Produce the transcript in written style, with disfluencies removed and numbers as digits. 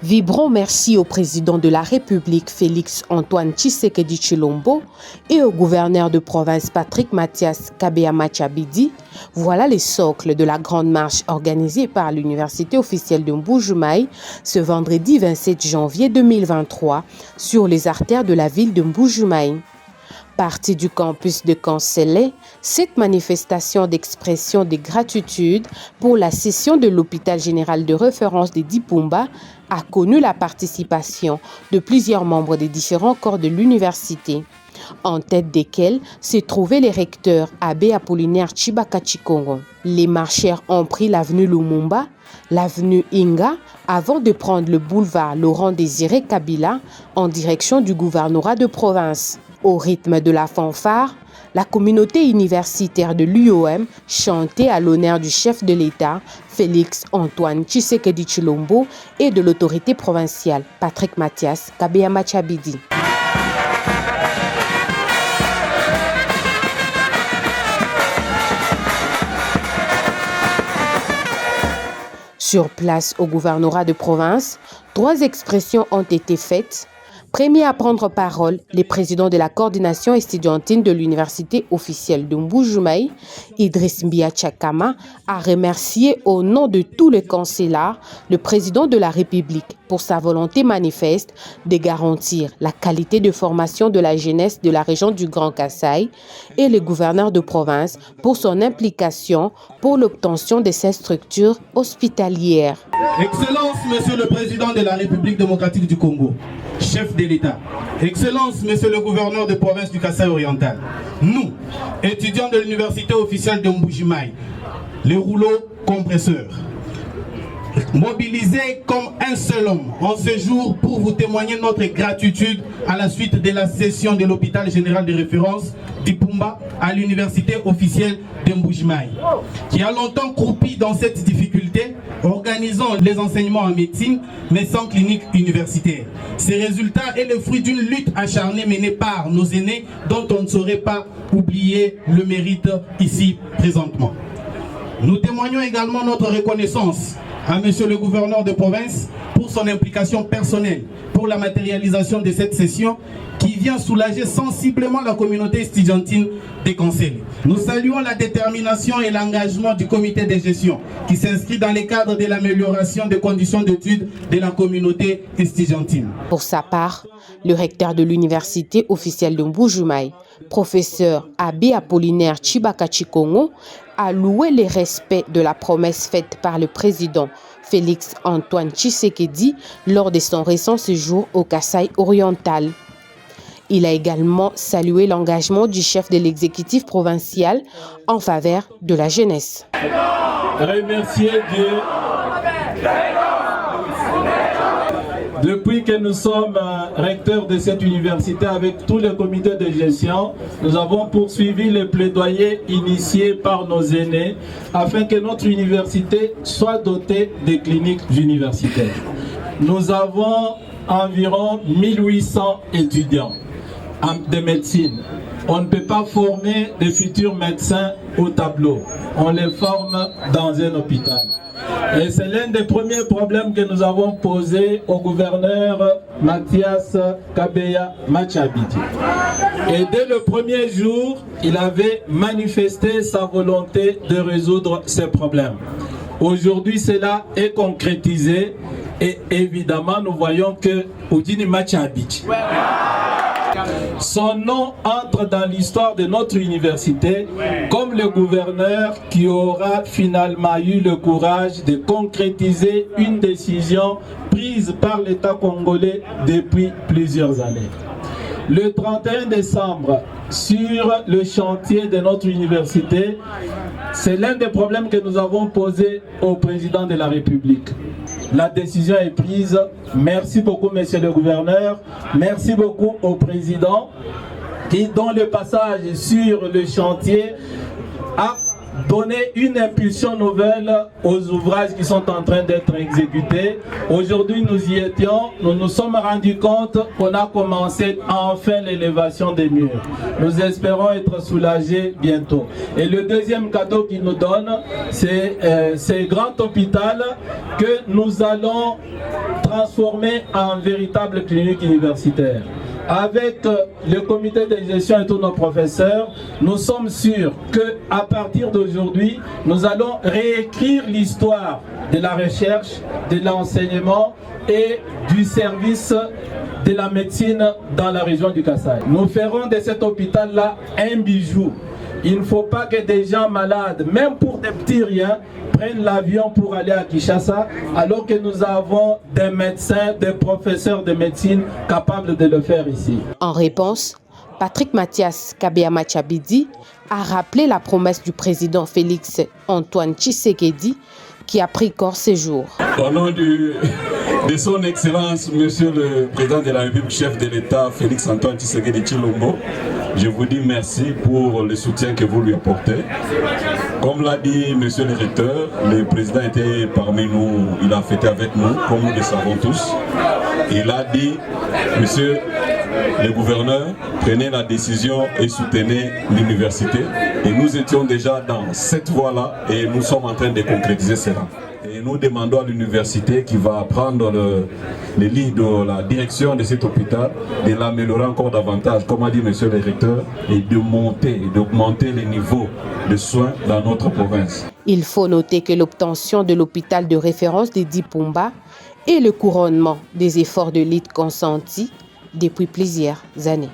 Vibrant merci au président de la République Félix Antoine Tshisekedi Tshilombo et au gouverneur de province Patrick Mathias Kabeya Machabidi. Voilà les socles de la grande marche organisée par l'Université officielle de Mbuji-Mayi ce vendredi 27 janvier 2023 sur les artères de la ville de Mbuji-Mayi. Partie du campus de Kanselé, cette manifestation d'expression de gratitude pour la session de l'hôpital général de référence de Dipumba a connu la participation de plusieurs membres des différents corps de l'université, en tête desquels se trouvaient les recteurs Abbé Apollinaire Tshibaka Tshilongo. Les marcheurs ont pris l'avenue Lumumba, l'avenue Inga, avant de prendre le boulevard Laurent-Désiré Kabila en direction du gouvernorat de province. Au rythme de la fanfare, la communauté universitaire de l'UOM chantait à l'honneur du chef de l'État, Félix Antoine Tshisekedi Tshilombo, et de l'autorité provinciale, Patrick Mathias Kabeya Machabidi. Sur place au gouvernorat de province, 3 expressions ont été faites. Premier à prendre parole, le président de la coordination estudiantine de l'université officielle de Mbuji-Mayi, Idriss Mbia Tchakama, a remercié au nom de tous les conseillers le président de la République pour sa volonté manifeste de garantir la qualité de formation de la jeunesse de la région du Grand Kasaï et le gouverneur de province pour son implication pour l'obtention de ces structures hospitalières. Excellence, Monsieur le Président de la République démocratique du Congo, chef de l'État. Excellence, Monsieur le gouverneur de province du Kasaï oriental. Nous, étudiants de l'université officielle de Mbuji-Mayi, les rouleaux compresseurs, mobilisés comme un seul homme en ce jour pour vous témoigner notre gratitude à la suite de la session de l'hôpital général de référence d'Ipumba à l'université officielle de Mbuji-Mayi, qui a longtemps croupi dans cette difficulté, organisant les enseignements en médecine, mais sans clinique universitaire. Ces résultats est le fruit d'une lutte acharnée menée par nos aînés, dont on ne saurait pas oublier le mérite ici présentement. Nous témoignons également notre reconnaissance à Monsieur le gouverneur de province pour son implication personnelle pour la matérialisation de cette session qui vient soulager sensiblement la communauté estudiantine des conseils. Nous saluons la détermination et l'engagement du comité de gestion qui s'inscrit dans le cadre de l'amélioration des conditions d'études de la communauté estudiantine. Pour sa part, le recteur de l'université officielle de Mbuji-Mayi, professeur Abbé Apollinaire Tshibaka Tshilongo, a loué le respect de la promesse faite par le président Félix Antoine Tshisekedi lors de son récent séjour au Kasaï oriental. Il a également salué l'engagement du chef de l'exécutif provincial en faveur de la jeunesse. Remercier Dieu. Depuis que nous sommes recteurs de cette université avec tout le comité de gestion, nous avons poursuivi les plaidoyers initiés par nos aînés afin que notre université soit dotée de cliniques universitaires. Nous avons environ 1800 étudiants de médecine. On ne peut pas former de futurs médecins au tableau. On les forme dans un hôpital. Et c'est l'un des premiers problèmes que nous avons posés au gouverneur Mathias Kabeya Machabidi. Et dès le premier jour, il avait manifesté sa volonté de résoudre ces problèmes. Aujourd'hui, cela est concrétisé et évidemment, nous voyons que Oudini Machabidi, son nom entre dans l'histoire de notre université comme le gouverneur qui aura finalement eu le courage de concrétiser une décision prise par l'État congolais depuis plusieurs années. Le 31 décembre, sur le chantier de notre université, c'est l'un des problèmes que nous avons posés au président de la République. La décision est prise. Merci beaucoup, monsieur le gouverneur. Merci beaucoup au président qui, dans le passage sur le chantier, a donner une impulsion nouvelle aux ouvrages qui sont en train d'être exécutés. Aujourd'hui, nous y étions, nous nous sommes rendus compte qu'on a commencé enfin l'élévation des murs. Nous espérons être soulagés bientôt. Et le deuxième cadeau qu'il nous donne, c'est ce grand hôpital que nous allons transformer en véritable clinique universitaire. Avec le comité de gestion et tous nos professeurs, nous sommes sûrs qu'à partir d'aujourd'hui, nous allons réécrire l'histoire de la recherche, de l'enseignement et du service de la médecine dans la région du Kasaï. Nous ferons de cet hôpital-là un bijou. Il ne faut pas que des gens malades, même pour des petits riens, prennent l'avion pour aller à Kinshasa, alors que nous avons des médecins, des professeurs de médecine capables de le faire ici. En réponse, Patrick Mathias Kabeya-Machabidi a rappelé la promesse du président Félix Antoine Tshisekedi qui a pris corps ces jours. Au nom de son Excellence, Monsieur le Président de la République, chef de l'État, Félix Antoine Tshisekedi Tshilombo, je vous dis merci pour le soutien que vous lui apportez. Comme l'a dit Monsieur le Recteur, le Président était parmi nous, il a fêté avec nous, comme nous le savons tous. Il a dit, Monsieur le Gouverneur, prenez la décision et soutenez l'université. Et nous étions déjà dans cette voie-là et nous sommes en train de concrétiser cela. Et nous demandons à l'université qui va prendre le lead de la direction de cet hôpital de l'améliorer encore davantage, comme a dit Monsieur le Recteur, et de monter et d'augmenter les niveaux de soins dans notre province. Il faut noter que l'obtention de l'hôpital de référence de Dipumba est le couronnement des efforts de lutte consentis depuis plusieurs années.